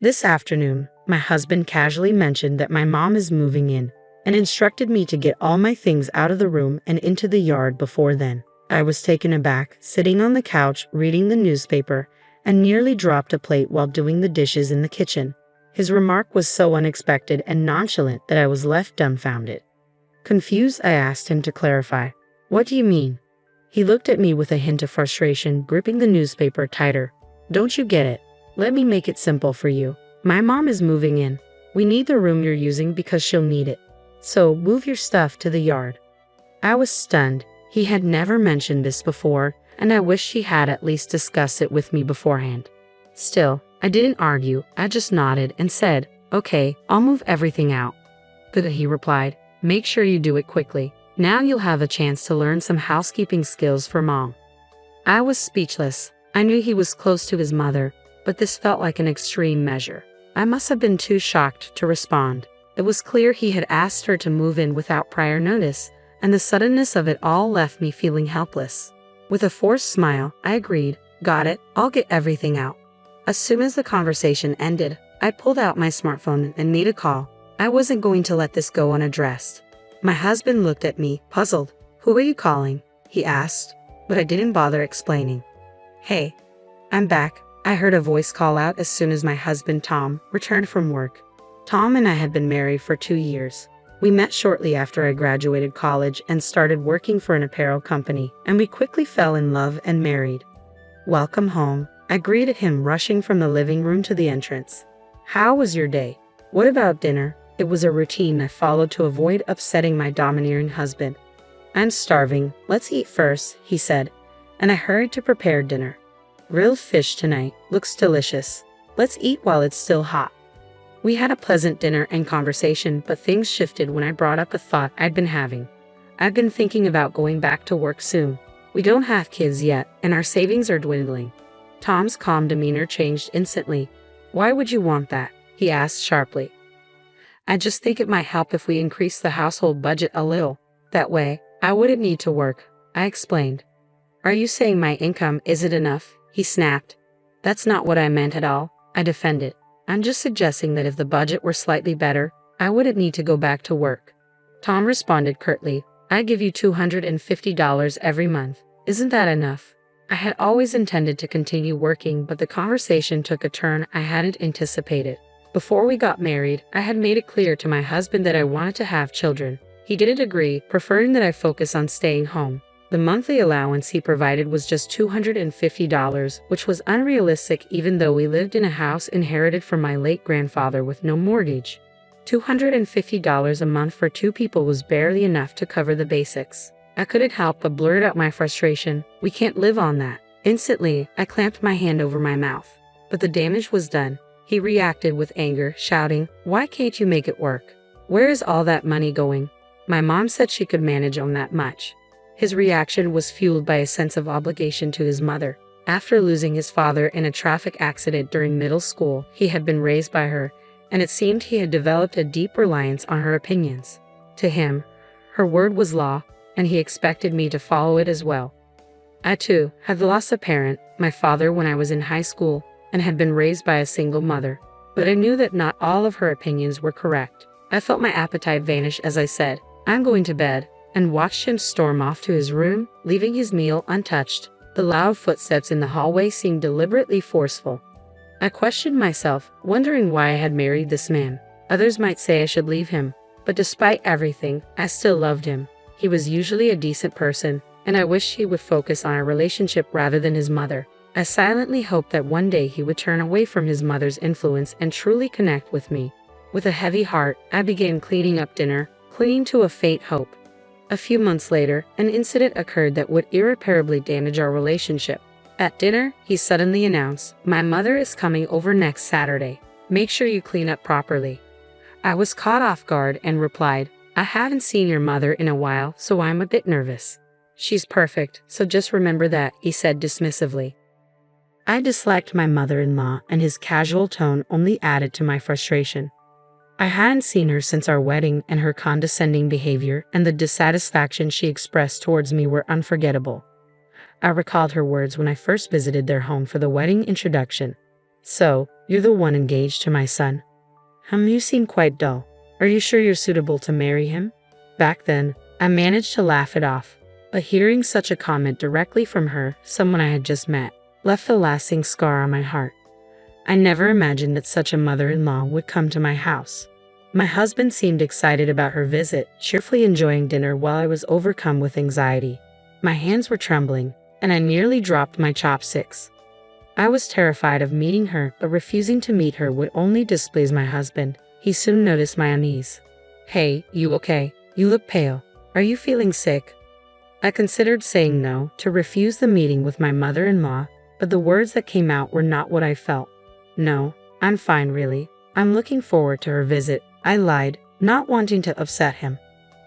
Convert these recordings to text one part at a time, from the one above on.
This afternoon, my husband casually mentioned that my mom is moving in and instructed me to get all my things out of the room and into the yard before then. I was taken aback, sitting on the couch reading the newspaper, and nearly dropped a plate while doing the dishes in the kitchen. His remark was so unexpected and nonchalant that I was left dumbfounded. Confused, I asked him to clarify. "What do you mean?" He looked at me with a hint of frustration, gripping the newspaper tighter. "Don't you get it? Let me make it simple for you. My mom is moving in. We need the room you're using because she'll need it. So move your stuff to the yard." I was stunned. He had never mentioned this before, and I wished he had at least discussed it with me beforehand. Still, I didn't argue. I just nodded and said, "Okay, I'll move everything out." "Good," he replied. "Make sure you do it quickly. Now you'll have a chance to learn some housekeeping skills for Mom." I was speechless. I knew he was close to his mother, but this felt like an extreme measure. I must have been too shocked to respond. It was clear he had asked her to move in without prior notice, and the suddenness of it all left me feeling helpless. With a forced smile, I agreed. "Got it, I'll get everything out." As soon as the conversation ended, I pulled out my smartphone and made a call. I wasn't going to let this go unaddressed. My husband looked at me, puzzled. "Who are you calling?" he asked, but I didn't bother explaining. "Hey, I'm back," I heard a voice call out as soon as my husband Tom returned from work. Tom and I had been married for 2 years. We met shortly after I graduated college and started working for an apparel company, and we quickly fell in love and married. "Welcome home," I greeted him, rushing from the living room to the entrance. "How was your day? What about dinner?" It was a routine I followed to avoid upsetting my domineering husband. "I'm starving. Let's eat first," he said, and I hurried to prepare dinner. "Grilled fish tonight. Looks delicious. Let's eat while it's still hot." We had a pleasant dinner and conversation, but things shifted when I brought up a thought I'd been having. I've been thinking about going back to work soon. We don't have kids yet, and our savings are dwindling. Tom's calm demeanor changed instantly. "Why would you want that?" he asked sharply. "I just think it might help if we increase the household budget a little. That way, I wouldn't need to work," I explained. "Are you saying my income isn't enough?" he snapped. "That's not what I meant at all," I defended. "I'm just suggesting that if the budget were slightly better, I wouldn't need to go back to work." Tom responded curtly, "I give you $250 every month. Isn't that enough?" I had always intended to continue working, but the conversation took a turn I hadn't anticipated. Before we got married, I had made it clear to my husband that I wanted to have children. He didn't agree, preferring that I focus on staying home. The monthly allowance he provided was just $250, which was unrealistic even though we lived in a house inherited from my late grandfather with no mortgage. $250 a month for 2 people was barely enough to cover the basics. I couldn't help but blurt out my frustration. "We can't live on that." Instantly, I clamped my hand over my mouth. But the damage was done. He reacted with anger, shouting, "Why can't you make it work? Where is all that money going? My mom said she could manage on that much." His reaction was fueled by a sense of obligation to his mother. After losing his father in a traffic accident during middle school, he had been raised by her, and it seemed he had developed a deep reliance on her opinions. To him, her word was law, and he expected me to follow it as well. I too had lost a parent, my father, when I was in high school, and had been raised by a single mother. But I knew that not all of her opinions were correct. I felt my appetite vanish as I said, "I'm going to bed," and watched him storm off to his room, leaving his meal untouched. The loud footsteps in the hallway seemed deliberately forceful. I questioned myself, wondering why I had married this man. Others might say I should leave him, but despite everything, I still loved him. He was usually a decent person, and I wished he would focus on our relationship rather than his mother. I silently hoped that one day he would turn away from his mother's influence and truly connect with me. With a heavy heart, I began cleaning up dinner, clinging to a faint hope. A few months later, an incident occurred that would irreparably damage our relationship. At dinner, he suddenly announced, "My mother is coming over next Saturday. Make sure you clean up properly." I was caught off guard and replied, "I haven't seen your mother in a while, so I'm a bit nervous." "She's perfect, so just remember that," he said dismissively. I disliked my mother-in-law, and his casual tone only added to my frustration. I hadn't seen her since our wedding, and her condescending behavior and the dissatisfaction she expressed towards me were unforgettable. I recalled her words when I first visited their home for the wedding introduction. So, you're the one engaged to my son? You seem quite dull. Are you sure you're suitable to marry him? Back then, I managed to laugh it off, but hearing such a comment directly from her, someone I had just met, left a lasting scar on my heart. I never imagined that such a mother-in-law would come to my house. My husband seemed excited about her visit, cheerfully enjoying dinner while I was overcome with anxiety. My hands were trembling, and I nearly dropped my chopsticks. I was terrified of meeting her, but refusing to meet her would only displease my husband. He soon noticed my unease. Hey, you okay? You look pale. Are you feeling sick? I considered saying no, to refuse the meeting with my mother-in-law, but the words that came out were not what I felt. No, I'm fine really. I'm looking forward to her visit, I lied, not wanting to upset him.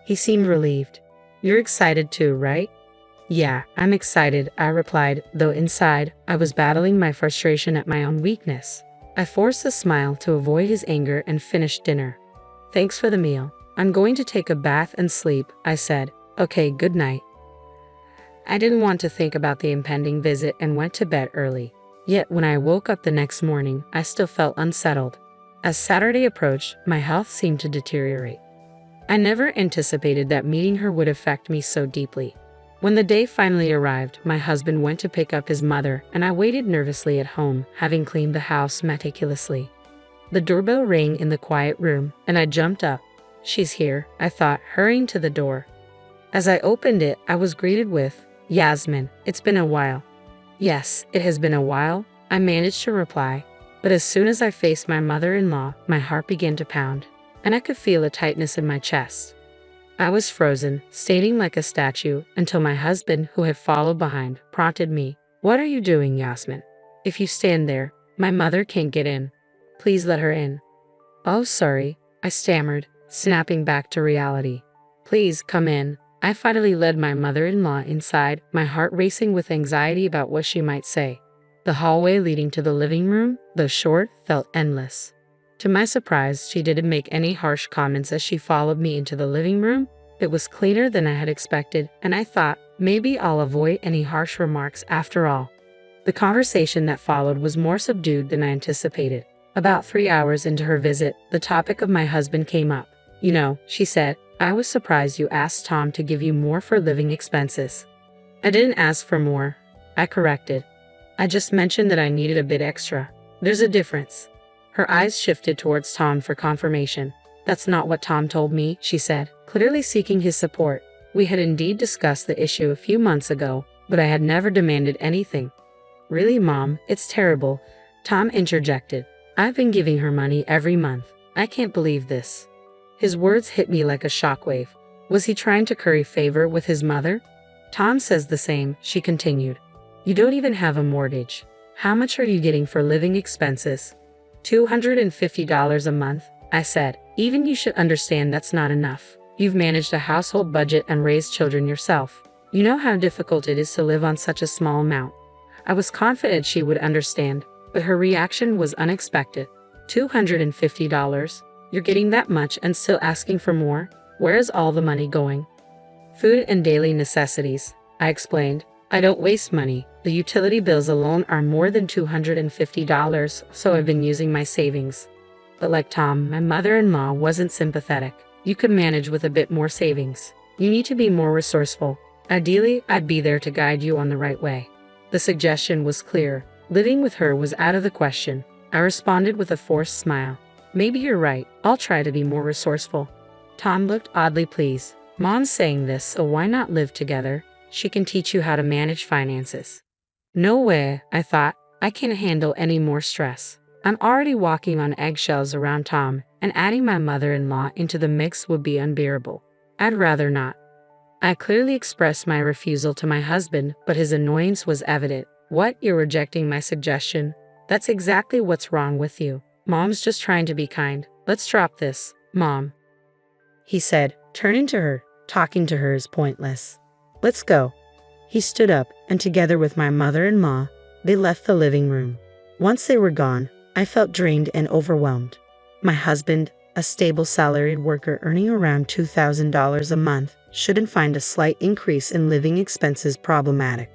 He seemed relieved. You're excited too, right? Yeah, I'm excited, I replied, though inside, I was battling my frustration at my own weakness. I forced a smile to avoid his anger and finished dinner. Thanks for the meal. I'm going to take a bath and sleep, I said. Okay, good night. I didn't want to think about the impending visit and went to bed early. Yet when I woke up the next morning, I still felt unsettled. As Saturday approached, my health seemed to deteriorate. I never anticipated that meeting her would affect me so deeply. When the day finally arrived, my husband went to pick up his mother, and I waited nervously at home, having cleaned the house meticulously. The doorbell rang in the quiet room, and I jumped up. She's here, I thought, hurrying to the door. As I opened it, I was greeted with, Yasmin, it's been a while. Yes, it has been a while, I managed to reply. But as soon as I faced my mother-in-law, my heart began to pound, and I could feel a tightness in my chest. I was frozen, standing like a statue, until my husband, who had followed behind, prompted me. What are you doing, Yasmin? If you stand there, my mother can't get in. Please let her in. Oh, sorry, I stammered, snapping back to reality. Please come in. I finally led my mother-in-law inside, my heart racing with anxiety about what she might say. The hallway leading to the living room, though short, felt endless. To my surprise, she didn't make any harsh comments as she followed me into the living room. It was cleaner than I had expected, and I thought, maybe I'll avoid any harsh remarks after all. The conversation that followed was more subdued than I anticipated. About 3 hours into her visit, the topic of my husband came up. You know, she said, I was surprised you asked Tom to give you more for living expenses. I didn't ask for more, I corrected. I just mentioned that I needed a bit extra. There's a difference. Her eyes shifted towards Tom for confirmation. That's not what Tom told me, she said, clearly seeking his support. We had indeed discussed the issue a few months ago, but I had never demanded anything. Really, Mom, it's terrible, Tom interjected. I've been giving her money every month. I can't believe this. His words hit me like a shockwave. Was he trying to curry favor with his mother? Tom says the same, she continued. You don't even have a mortgage. How much are you getting for living expenses? $250 a month, I said. Even you should understand that's not enough. You've managed a household budget and raised children yourself. You know how difficult it is to live on such a small amount. I was confident she would understand, but her reaction was unexpected. $250? You're getting that much and still asking for more? Where is all the money going? Food and daily necessities, I explained. I don't waste money. The utility bills alone are more than $250, so I've been using my savings. But like Tom, my mother-in-law wasn't sympathetic. You could manage with a bit more savings. You need to be more resourceful. Ideally, I'd be there to guide you on the right way. The suggestion was clear. Living with her was out of the question. I responded with a forced smile. Maybe you're right. I'll try to be more resourceful. Tom looked oddly pleased. Mom's saying this, so why not live together? She can teach you how to manage finances. No way, I thought. I can't handle any more stress. I'm already walking on eggshells around Tom, and adding my mother-in-law into the mix would be unbearable. I'd rather not. I clearly expressed my refusal to my husband, but his annoyance was evident. What, you're rejecting my suggestion? That's exactly what's wrong with you. Mom's just trying to be kind. Let's drop this, Mom. He said, turning to her. Talking to her is pointless. Let's go. He stood up, and together with my mother-in-law, they left the living room. Once they were gone, I felt drained and overwhelmed. My husband, a stable salaried worker earning around $2,000 a month, shouldn't find a slight increase in living expenses problematic.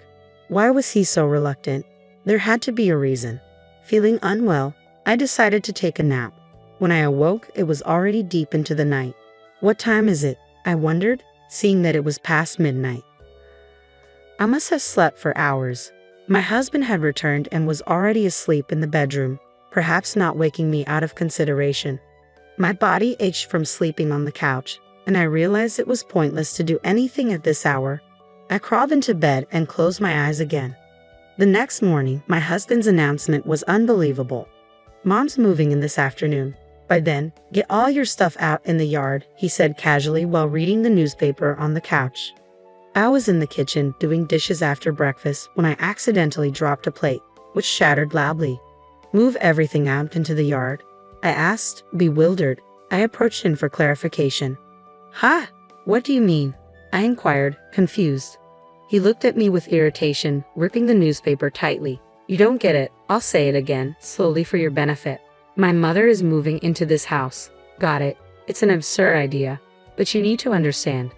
Why was he so reluctant? There had to be a reason. Feeling unwell, I decided to take a nap. When I awoke, it was already deep into the night. What time is it? I wondered, seeing that it was past midnight. I must have slept for hours. My husband had returned and was already asleep in the bedroom, perhaps not waking me out of consideration. My body ached from sleeping on the couch, and I realized it was pointless to do anything at this hour. I crawled into bed and closed my eyes again. The next morning, my husband's announcement was unbelievable. "Mom's moving in this afternoon. By then, get all your stuff out in the yard," he said casually while reading the newspaper on the couch. I was in the kitchen doing dishes after breakfast when I accidentally dropped a plate, which shattered loudly. "Move everything out into the yard?" I asked, bewildered. I approached him for clarification. "Huh? What do you mean?" I inquired, confused. He looked at me with irritation, gripping the newspaper tightly. "You don't get it. I'll say it again, slowly for your benefit. My mother is moving into this house. Got it? It's an absurd idea, but you need to understand."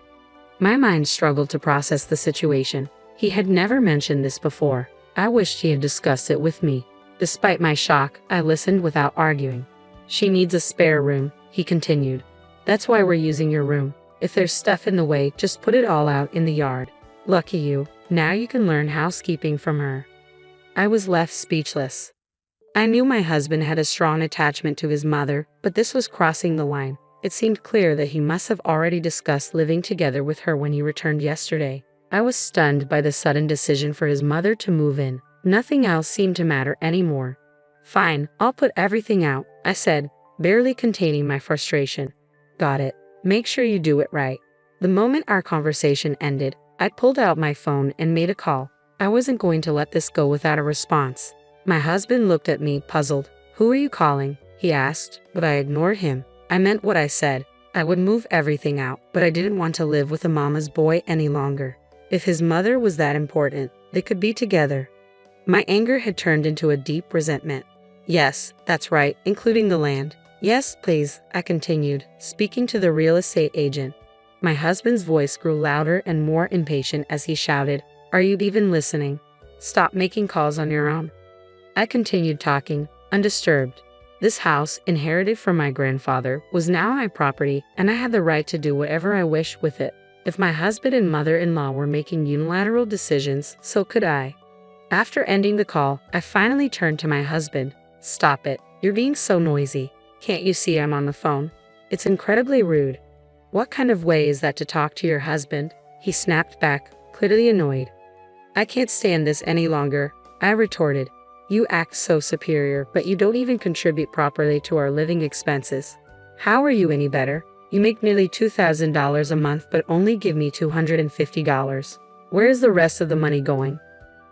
My mind struggled to process the situation. He had never mentioned this before. I wished he had discussed it with me. Despite my shock, I listened without arguing. "She needs a spare room," he continued. "That's why we're using your room. If there's stuff in the way, just put it all out in the yard. Lucky you. Now you can learn housekeeping from her." I was left speechless. I knew my husband had a strong attachment to his mother, but this was crossing the line. It seemed clear that he must have already discussed living together with her when he returned yesterday. I was stunned by the sudden decision for his mother to move in. Nothing else seemed to matter anymore. "Fine, I'll put everything out," I said, barely containing my frustration. "Got it. Make sure you do it right." The moment our conversation ended, I pulled out my phone and made a call. I wasn't going to let this go without a response. My husband looked at me, puzzled. "Who are you calling?" he asked, but I ignored him. I meant what I said. I would move everything out, but I didn't want to live with a mama's boy any longer. If his mother was that important, they could be together. My anger had turned into a deep resentment. "Yes, that's right, including the land." "Yes, please," I continued, speaking to the real estate agent. My husband's voice grew louder and more impatient as he shouted, "Are you even listening? Stop making calls on your own." I continued talking, undisturbed. This house, inherited from my grandfather, was now my property, and I had the right to do whatever I wished with it. If my husband and mother-in-law were making unilateral decisions, so could I. After ending the call, I finally turned to my husband. "Stop it. You're being so noisy. Can't you see I'm on the phone? It's incredibly rude." "What kind of way is that to talk to your husband?" he snapped back, clearly annoyed. "I can't stand this any longer," I retorted. "You act so superior, but you don't even contribute properly to our living expenses. How are you any better? You make nearly $2,000 a month but only give me $250. Where is the rest of the money going?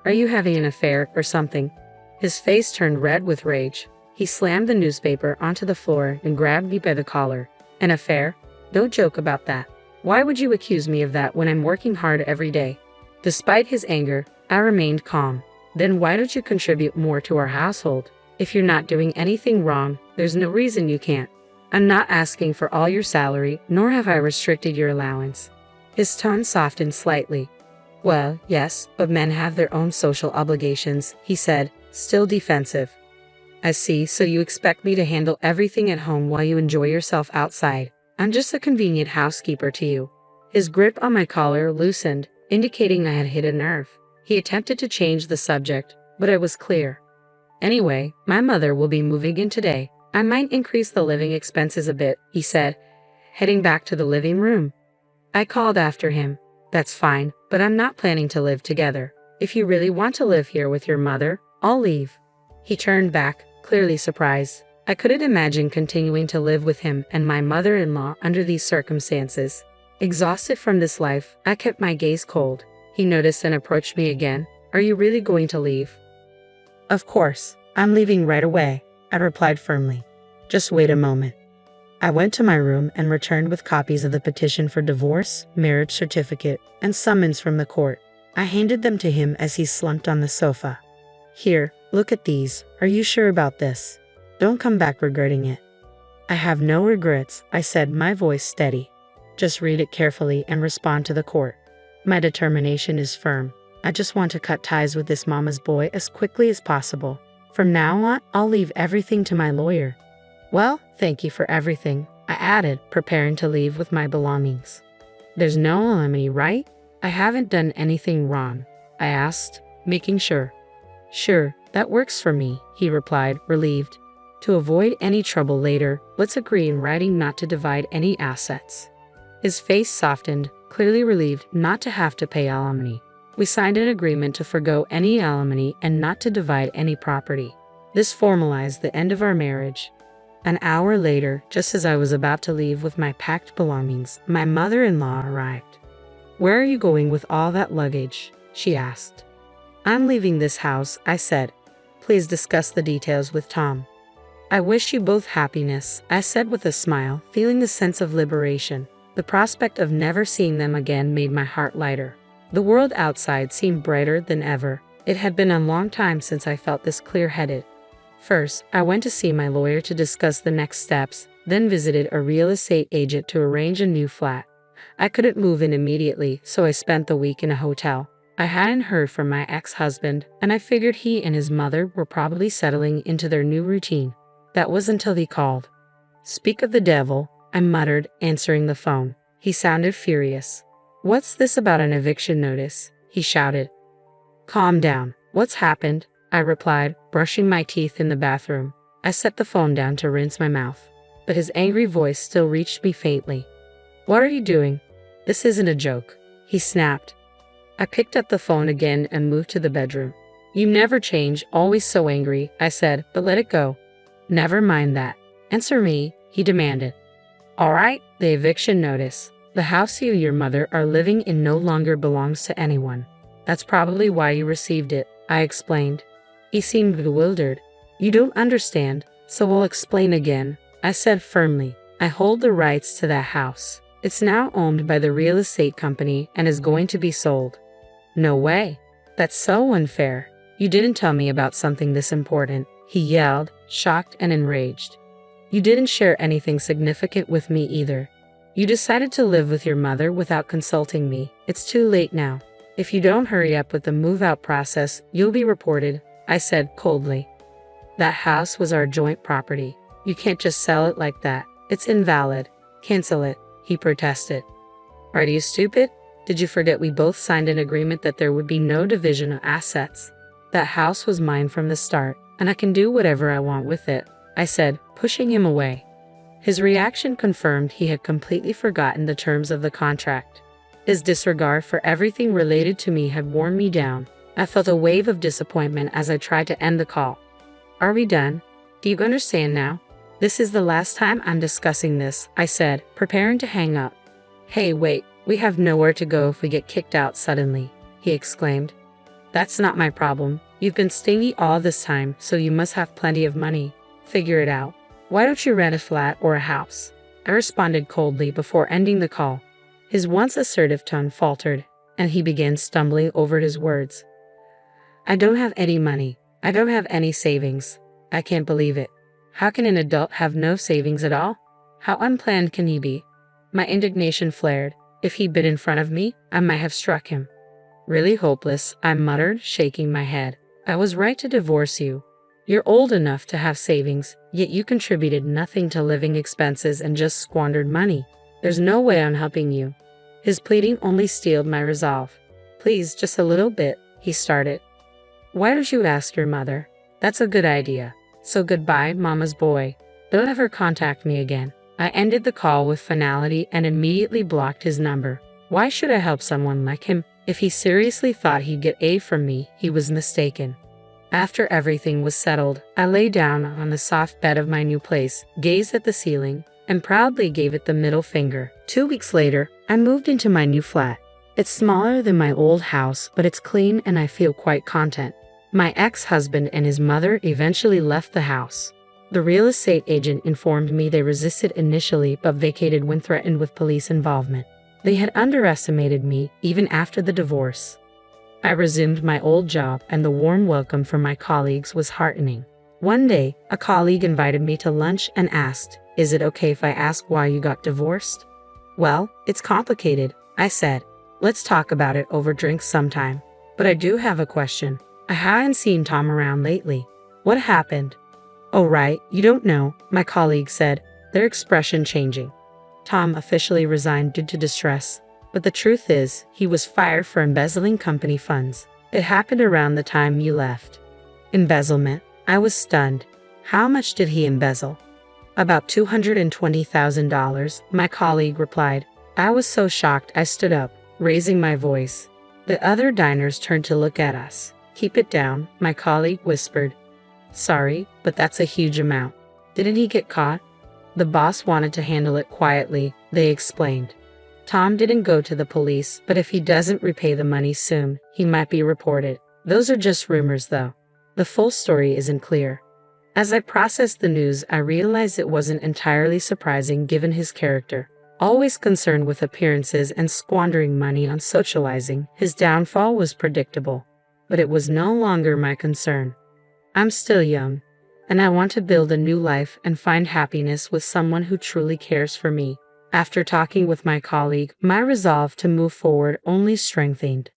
Are you having an affair or something?" His face turned red with rage. He slammed the newspaper onto the floor and grabbed me by the collar. "An affair? Don't joke about that. Why would you accuse me of that when I'm working hard every day?" Despite his anger, I remained calm. "Then why don't you contribute more to our household? If you're not doing anything wrong, there's no reason you can't. I'm not asking for all your salary, nor have I restricted your allowance." His tone softened slightly. "Well, yes, but men have their own social obligations," he said, still defensive. "I see, so you expect me to handle everything at home while you enjoy yourself outside. I'm just a convenient housekeeper to you." His grip on my collar loosened, indicating I had hit a nerve. He attempted to change the subject, but it was clear. "Anyway, my mother will be moving in today. I might increase the living expenses a bit," he said, heading back to the living room. I called after him. "That's fine, but I'm not planning to live together. If you really want to live here with your mother, I'll leave." He turned back, clearly surprised. I couldn't imagine continuing to live with him and my mother-in-law under these circumstances. Exhausted from this life, I kept my gaze cold. He noticed and approached me again. "Are you really going to leave?" "Of course. I'm leaving right away," I replied firmly. "Just wait a moment." I went to my room and returned with copies of the petition for divorce, marriage certificate, and summons from the court. I handed them to him as he slumped on the sofa. "Here, look at these. Are you sure about this? Don't come back regretting it." "I have no regrets," I said, my voice steady. "Just read it carefully and respond to the court. My determination is firm. I just want to cut ties with this mama's boy as quickly as possible. From now on, I'll leave everything to my lawyer. Well, thank you for everything, I added, preparing to leave with my belongings. There's no alimony, right? I haven't done anything wrong, I asked, making sure. Sure, that works for me, he replied, relieved. To avoid any trouble later, let's agree in writing not to divide any assets. His face softened, clearly relieved not to have to pay alimony. We signed an agreement to forgo any alimony and not to divide any property. This formalized the end of our marriage. An hour later, just as I was about to leave with my packed belongings, my mother-in-law arrived. Where are you going with all that luggage? She asked. I'm leaving this house, I said. Please discuss the details with Tom. I wish you both happiness, I said with a smile, feeling the sense of liberation. The prospect of never seeing them again made my heart lighter. The world outside seemed brighter than ever. It had been a long time since I felt this clear-headed. First, I went to see my lawyer to discuss the next steps, then visited a real estate agent to arrange a new flat. I couldn't move in immediately, so I spent the week in a hotel. I hadn't heard from my ex-husband, and I figured he and his mother were probably settling into their new routine. That was until he called. Speak of the devil, I muttered, answering the phone. He sounded furious. What's this about an eviction notice? He shouted. Calm down. What's happened? I replied, brushing my teeth in the bathroom. I set the phone down to rinse my mouth, but his angry voice still reached me faintly. What are you doing? This isn't a joke, he snapped. I picked up the phone again and moved to the bedroom. You never change, always so angry, I said, but let it go. Never mind that. Answer me, he demanded. All right, the eviction notice. The house you and your mother are living in no longer belongs to anyone. That's probably why you received it, I explained. He seemed bewildered. You don't understand, so we'll explain again, I said firmly. I hold the rights to that house. It's now owned by the real estate company and is going to be sold. No way. That's so unfair. You didn't tell me about something this important, he yelled, shocked and enraged. You didn't share anything significant with me either. You decided to live with your mother without consulting me. It's too late now. If you don't hurry up with the move-out process, you'll be reported, I said coldly. That house was our joint property. You can't just sell it like that. It's invalid. Cancel it, he protested. Are you stupid? Did you forget we both signed an agreement that there would be no division of assets? That house was mine from the start, and I can do whatever I want with it, I said, pushing him away. His reaction confirmed he had completely forgotten the terms of the contract. His disregard for everything related to me had worn me down. I felt a wave of disappointment as I tried to end the call. Are we done? Do you understand now? This is the last time I'm discussing this, I said, preparing to hang up. Hey, wait, we have nowhere to go if we get kicked out suddenly, he exclaimed. That's not my problem. You've been stingy all this time, so you must have plenty of money. Figure it out. Why don't you rent a flat or a house? I responded coldly before ending the call. His once assertive tone faltered, and he began stumbling over his words. I don't have any money. I don't have any savings. I can't believe it. How can an adult have no savings at all? How unplanned can he be? My indignation flared. If he'd been in front of me, I might have struck him. Really hopeless, I muttered, shaking my head. I was right to divorce you. You're old enough to have savings, yet you contributed nothing to living expenses and just squandered money. There's no way I'm helping you. His pleading only steeled my resolve. Please, just a little bit, he started. Why don't you ask your mother? That's a good idea. So goodbye, mama's boy. Don't ever contact me again. I ended the call with finality and immediately blocked his number. Why should I help someone like him? If he seriously thought he'd get aid from me, he was mistaken. After everything was settled, I lay down on the soft bed of my new place, gazed at the ceiling, and proudly gave it the middle finger. 2 weeks later, I moved into my new flat. It's smaller than my old house, but it's clean and I feel quite content. My ex-husband and his mother eventually left the house. The real estate agent informed me they resisted initially but vacated when threatened with police involvement. They had underestimated me even after the divorce. I resumed my old job and the warm welcome from my colleagues was heartening. One day, a colleague invited me to lunch and asked, "Is it okay if I ask why you got divorced?" Well, it's complicated, I said. Let's talk about it over drinks sometime. But I do have a question. I haven't seen Tom around lately. What happened? Oh, right, you don't know, my colleague said, their expression changing. Tom officially resigned due to distress, but the truth is, he was fired for embezzling company funds. It happened around the time you left. Embezzlement? I was stunned. How much did he embezzle? About $220,000, my colleague replied. I was so shocked I stood up, raising my voice. The other diners turned to look at us. Keep it down, my colleague whispered. Sorry, but that's a huge amount. Didn't he get caught? The boss wanted to handle it quietly, they explained. Tom didn't go to the police, but if he doesn't repay the money soon, he might be reported. Those are just rumors, though. The full story isn't clear. As I processed the news, I realized it wasn't entirely surprising given his character. Always concerned with appearances and squandering money on socializing, his downfall was predictable. But it was no longer my concern. I'm still young, and I want to build a new life and find happiness with someone who truly cares for me. After talking with my colleague, my resolve to move forward only strengthened.